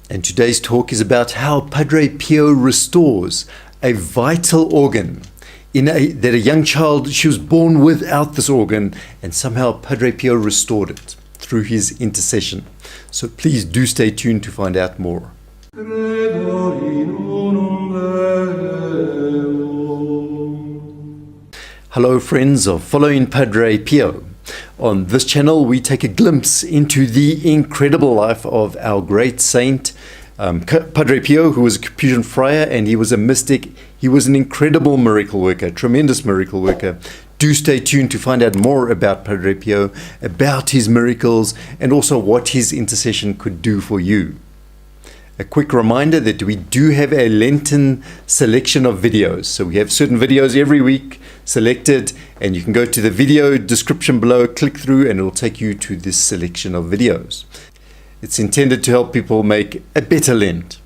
And today's talk is about how Padre Pio restores a vital organ that a young child, she was born without this organ, and somehow Padre Pio restored it through his intercession. So please do stay tuned to find out more. Hello friends of Following Padre Pio. On this channel we take a glimpse into the incredible life of our great saint, Padre Pio, who was a Capuchin friar and he was a mystic. He was an incredible miracle worker, tremendous miracle worker. Do stay tuned to find out more about Padre Pio, about his miracles, and also what his intercession could do for you. A quick reminder that we do have a Lenten selection of videos. So we have certain videos every week selected, and you can go to the video description below, click through, and it will take you to this selection of videos. It's intended to help people make a better Lent.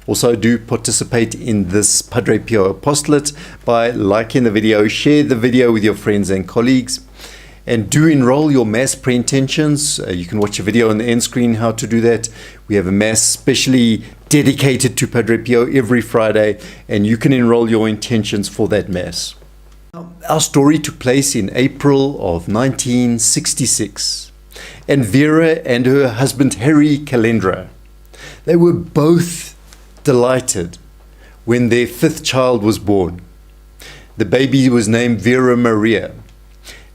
Also, do participate in this Padre Pio apostolate by liking the video, share the video with your friends and colleagues, and do enroll your Mass pre-intentions. You can watch a video on the end screen how to do that. We have a Mass specially dedicated to Padre Pio every Friday, and you can enroll your intentions for that Mass. Our story took place in April of 1966, and Vera and her husband Harry Calandra, they were both delighted when their fifth child was born. The baby was named Vera Maria,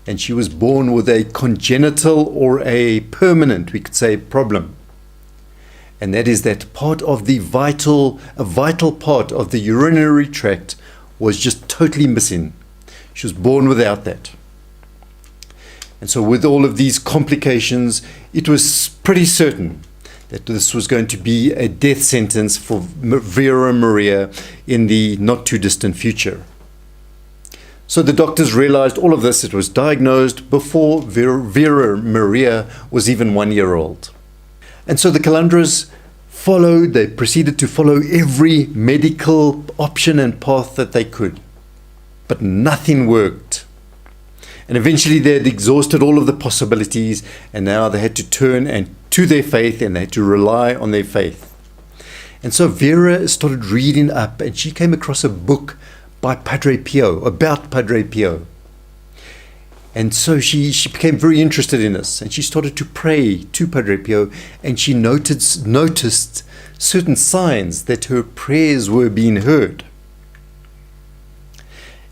and she was born with a congenital or a permanent, we could say, problem. And that is that part of a vital part of the urinary tract was just totally missing. She was born without that. And so with all of these complications, it was pretty certain that this was going to be a death sentence for Vera Maria in the not too distant future. So the doctors realized all of this. It was diagnosed before Vera Maria was even 1 year old. And so the Calandras they proceeded to follow every medical option and path that they could. But nothing worked. And eventually they had exhausted all of the possibilities, and now they had to turn to their faith, and they had to rely on their faith. And so Vera started reading up, and she came across a book by Padre Pio, about Padre Pio. And so she became very interested in this, and she started to pray to Padre Pio, and she noticed certain signs that her prayers were being heard.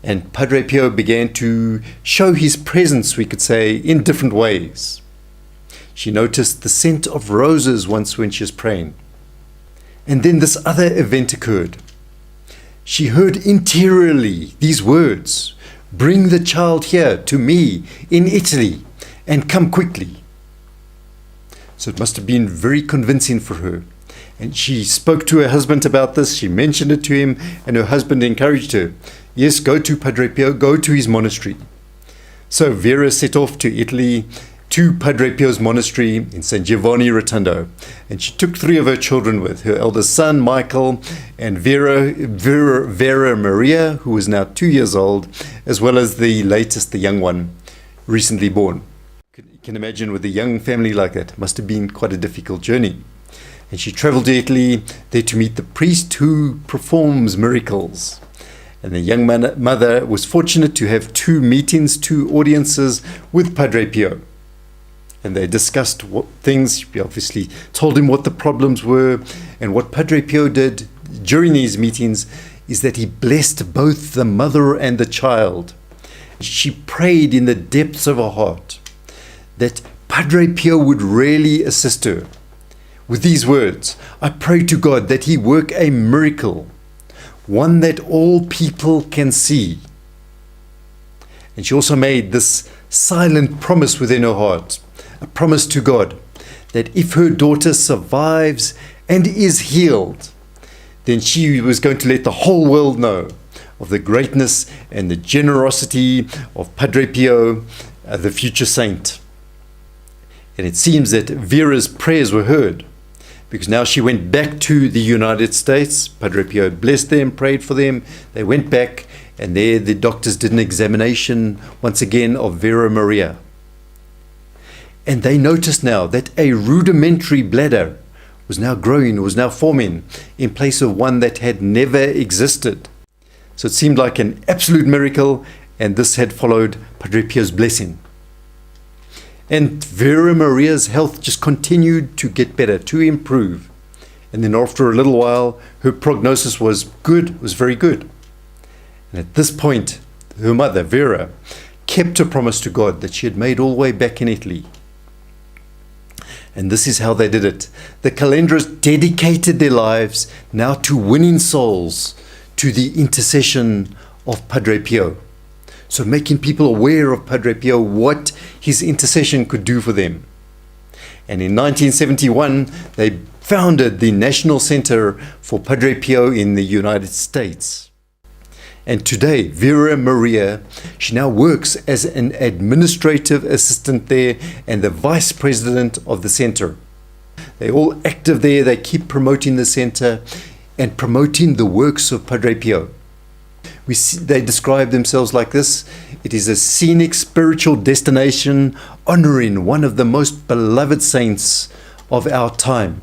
And Padre Pio began to show his presence, we could say, in different ways. She noticed the scent of roses once when she was praying. And then this other event occurred. She heard interiorly these words, "Bring the child here to me in Italy and come quickly." So it must have been very convincing for her. And she spoke to her husband about this. She mentioned it to him, and her husband encouraged her. Yes, go to Padre Pio, go to his monastery. So Vera set off to Italy, to Padre Pio's monastery in San Giovanni Rotondo, and she took 3 of her children with her eldest son Michael, and Vera Maria, who was now 2 years old, as well as the latest, the young one, recently born. You can imagine with a young family like that, it must have been quite a difficult journey. And she traveled to Italy there to meet the priest who performs miracles. And the young mother was fortunate to have 2 meetings, 2 audiences with Padre Pio. And they discussed what things. She obviously told him what the problems were. And what Padre Pio did during these meetings is that he blessed both the mother and the child. She prayed in the depths of her heart that Padre Pio would really assist her with these words. "I pray to God that he work a miracle, one that all people can see." And she also made this silent promise within her heart, a promise to God, that if her daughter survives and is healed, then she was going to let the whole world know of the greatness and the generosity of Padre Pio, the future saint. And it seems that Vera's prayers were heard, because now she went back to the United States. Padre Pio blessed them, prayed for them. They went back, and there the doctors did an examination once again of Vera Maria. And they noticed now that a rudimentary bladder was now growing, was now forming in place of one that had never existed. So it seemed like an absolute miracle, and this had followed Padre Pio's blessing. And Vera Maria's health just continued to get better, to improve. And then after a little while, her prognosis was good, was very good. And at this point, her mother, Vera, kept her promise to God that she had made all the way back in Italy. And this is how they did it. The Calandras dedicated their lives now to winning souls to the intercession of Padre Pio. So making people aware of Padre Pio, what his intercession could do for them. And in 1971, they founded the National Center for Padre Pio in the United States. And today, Vera Maria, she now works as an administrative assistant there and the vice president of the center. They're all active there. They keep promoting the center and promoting the works of Padre Pio. They describe themselves like this: it is a scenic spiritual destination honoring one of the most beloved saints of our time.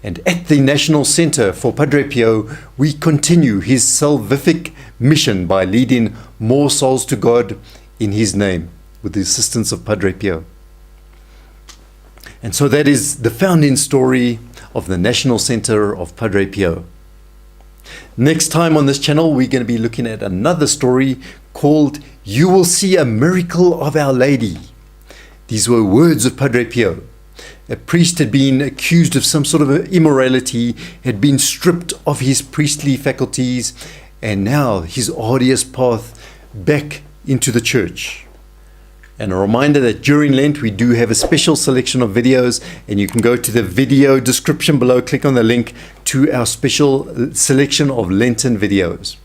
And at the National Center for Padre Pio, we continue his salvific mission by leading more souls to God in his name with the assistance of Padre Pio. And so that is the founding story of the National Center of Padre Pio. Next time on this channel, we're going to be looking at another story called You Will See a Miracle of Our Lady. These were words of Padre Pio. A priest had been accused of some sort of immorality, had been stripped of his priestly faculties, and now his arduous path back into the church. And a reminder that during Lent we do have a special selection of videos, and you can go to the video description below, click on the link to our special selection of Lenten videos.